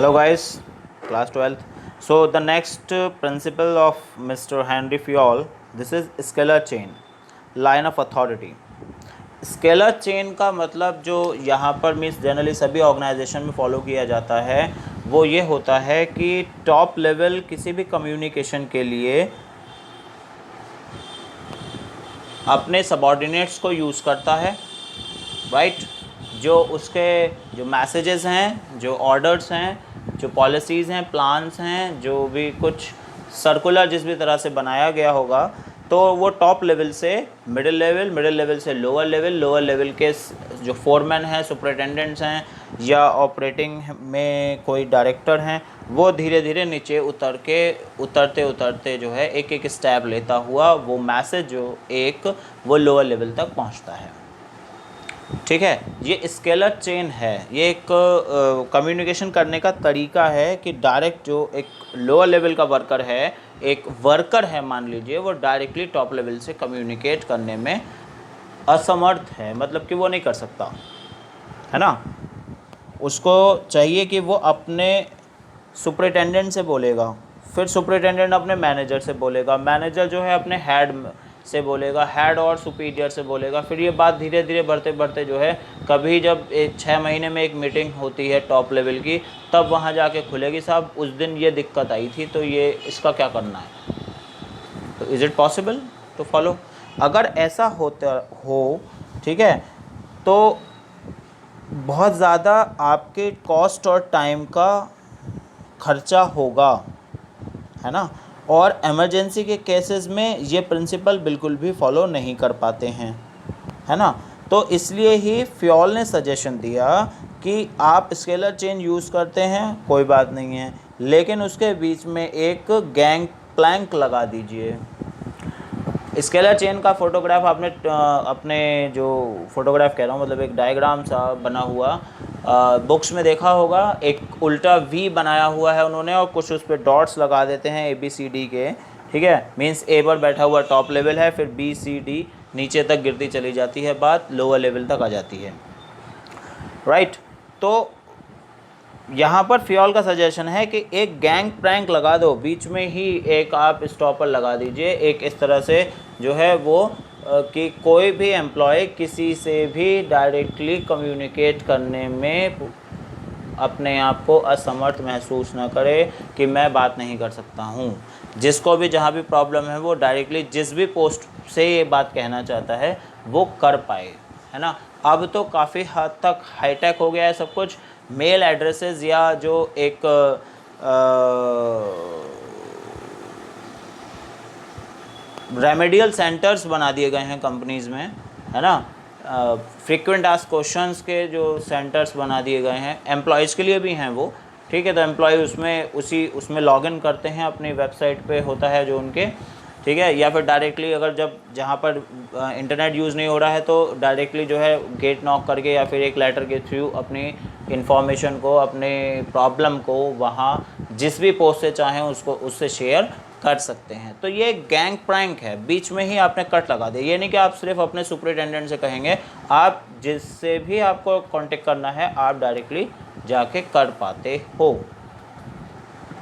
Hello guys, class 12th. So the next principle of Mr. Henry Fayol, this is scalar chain, line of authority. Scalar chain का मतलब जो यहाँ पर means generally सभी organisation में follow किया जाता है वो ये होता है कि टॉप लेवल किसी भी कम्युनिकेशन के लिए अपने सबॉर्डिनेट्स को यूज़ करता है, राइट। जो उसके जो मैसेजेस हैं, जो ऑर्डर्स हैं, जो पॉलिसीज़ हैं, प्लान्स हैं, जो भी कुछ सर्कुलर जिस भी तरह से बनाया गया होगा, तो वो टॉप लेवल से मिडिल लेवल, मिडिल लेवल से लोअर लेवल, लोअर लेवल के जो फोरमैन हैं, सुपरिटेंडेंट्स हैं या ऑपरेटिंग में कोई डायरेक्टर हैं, वो धीरे धीरे नीचे उतरते उतरते जो है एक एक स्टेप लेता हुआ वो मैसेज जो वो लोअर लेवल तक पहुंचता है। ठीक है, ये स्केलर चेन है। ये एक कम्युनिकेशन करने का तरीका है कि डायरेक्ट जो एक लोअर लेवल का वर्कर है, एक वर्कर है मान लीजिए, वो डायरेक्टली टॉप लेवल से कम्युनिकेट करने में असमर्थ है, मतलब कि वो नहीं कर सकता, है ना। उसको चाहिए कि वो अपने सुपरिटेंडेंट से बोलेगा, फिर सुपरिटेंडेंट अपने मैनेजर से बोलेगा, मैनेजर जो है अपने हेड से बोलेगा, हेड और सुपीरियर से बोलेगा, फिर ये बात धीरे धीरे बढ़ते बढ़ते जो है कभी जब 6 महीने में एक मीटिंग होती है टॉप लेवल की, तब वहाँ जाके खुलेगी, साहब उस दिन ये दिक्कत आई थी तो ये इसका क्या करना है। तो is it possible to follow? अगर ऐसा होता हो, ठीक है, तो बहुत ज़्यादा आपके कॉस्ट और टाइम का खर्चा होगा, है ना। और इमरजेंसी के केसेस में ये प्रिंसिपल बिल्कुल भी फॉलो नहीं कर पाते हैं, है ना। तो इसलिए ही फ्योल ने सजेशन दिया कि आप स्केलर चेन यूज़ करते हैं, कोई बात नहीं है, लेकिन उसके बीच में एक गैंग प्लैंक लगा दीजिए। स्केलर चेन का फोटोग्राफ आपने अपने जो फोटोग्राफ कह रहा हूँ, मतलब एक डायग्राम सा बना हुआ बुक्स में देखा होगा। एक उल्टा वी बनाया हुआ है उन्होंने और कुछ उस पर डॉट्स लगा देते हैं ABCD के, ठीक है। मींस A पर बैठा हुआ टॉप लेवल है, फिर BCD नीचे तक गिरती चली जाती है, बात लोअर लेवल तक आ जाती है, राइट। तो यहाँ पर फ्योल का सजेशन है कि एक गैंग प्रैंक लगा दो, बीच में ही एक आप स्टॉपर लगा दीजिए, एक इस तरह से जो है वो कि कोई भी एम्प्लॉय किसी से भी डायरेक्टली कम्युनिकेट करने में अपने आप को असमर्थ महसूस न करे कि मैं बात नहीं कर सकता हूँ। जिसको भी जहाँ भी प्रॉब्लम है वो डायरेक्टली जिस भी पोस्ट से ये बात कहना चाहता है वो कर पाए, है ना। अब तो काफ़ी हद तक हाईटेक हो गया है सब कुछ। मेल एड्रेसेस या जो एक रेमेडियल सेंटर्स बना दिए गए हैं कंपनीज़ में, है ना। फ्रीक्वेंट आस्क क्वेश्चंस के जो सेंटर्स बना दिए गए हैं, एम्प्लॉयज़ के लिए भी हैं वो, ठीक है। तो एम्प्लॉय उसमें लॉगिन करते हैं, अपनी वेबसाइट पे होता है जो उनके, ठीक है। या फिर डायरेक्टली अगर जब जहाँ पर इंटरनेट यूज़ नहीं हो रहा है तो डायरेक्टली जो है गेट नॉक करके या फिर एक लेटर के थ्रू अपनी इन्फॉर्मेशन को, अपने प्रॉब्लम को वहाँ जिस भी पोस्ट से चाहें उसको उससे शेयर कर सकते हैं। तो ये गैंग प्रैंक है, बीच में ही आपने कट लगा दिया। ये नहीं कि आप सिर्फ अपने सुपरिटेंडेंट से कहेंगे, आप जिससे भी आपको कांटेक्ट करना है आप डायरेक्टली जाके कर पाते हो,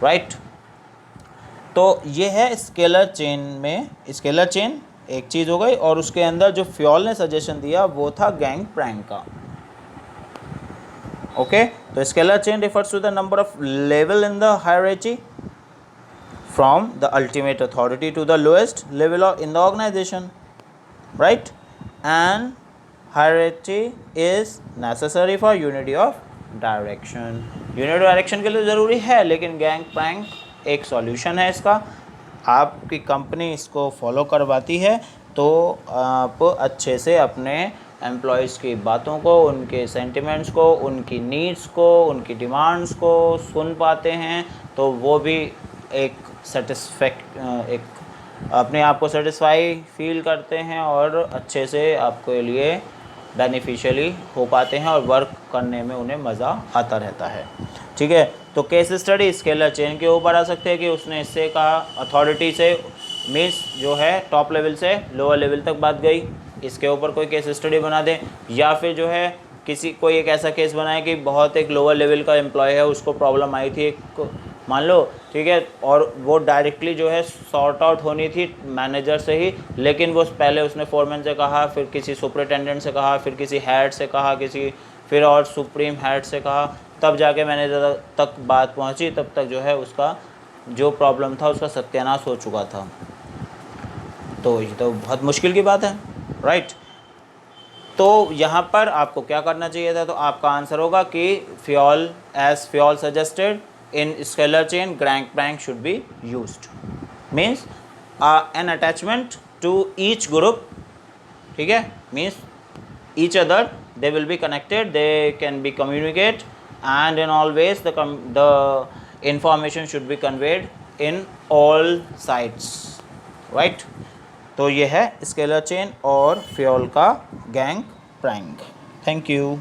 राइट। तो ये है स्केलर चेन में, स्केलर चेन एक चीज़ हो गई, और उसके अंदर जो फ्योल ने सजेशन दिया वो था गैंग प्रैंक का। ओके, तो scalar chain refers to the number of level in the hierarchy from the ultimate authority to the lowest level in the organization, right. And hierarchy is necessary for unity of direction. unity of direction के लिए ज़रूरी है, लेकिन gang prank एक solution है इसका। आपकी company इसको फॉलो करवाती है तो आप अच्छे से अपने एम्प्लॉयज़ की बातों को, उनके सेंटिमेंट्स को, उनकी नीड्स को, उनकी डिमांड्स को सुन पाते हैं, तो वो भी एक एक अपने आप को सेटिस्फाई फील करते हैं और अच्छे से आपके लिए बेनिफिशियली हो पाते हैं और वर्क करने में उन्हें मज़ा आता रहता है, ठीक है। तो केस स्टडी स्केलर चेन के ऊपर आ सकते हैं कि उसने इससे कहा अथॉरिटी से, मीन्स जो है टॉप लेवल से लोअर लेवल तक बात गई, इसके ऊपर कोई केस स्टडी बना दें, या फिर जो है किसी कोई एक ऐसा केस बनाए कि बहुत एक लोअर लेवल का एम्प्लॉय है, उसको प्रॉब्लम आई थी एक, मान लो, ठीक है, और वो डायरेक्टली जो है सॉर्ट आउट होनी थी मैनेजर से ही, लेकिन वो पहले उसने फोरमैन से कहा, फिर किसी सुपरिटेंडेंट से कहा, फिर किसी हेड से कहा, फिर और सुप्रीम हेड से कहा, तब जाके मैनेजर तक बात पहुंची, तब तक जो है उसका जो प्रॉब्लम था उसका सत्यानाश हो चुका था। तो ये तो बहुत मुश्किल की बात है, राइट। तो यहाँ पर आपको क्या करना चाहिए था, तो आपका आंसर होगा कि Fayol as Fayol suggested in scalar chain gangplank should be used, means an attachment to each group, ठीक है, means each other, they will be connected, they can be communicate, and in all ways the information should be conveyed in all sides, right। तो ये है scalar chain और fuel का gang prank. Thank you.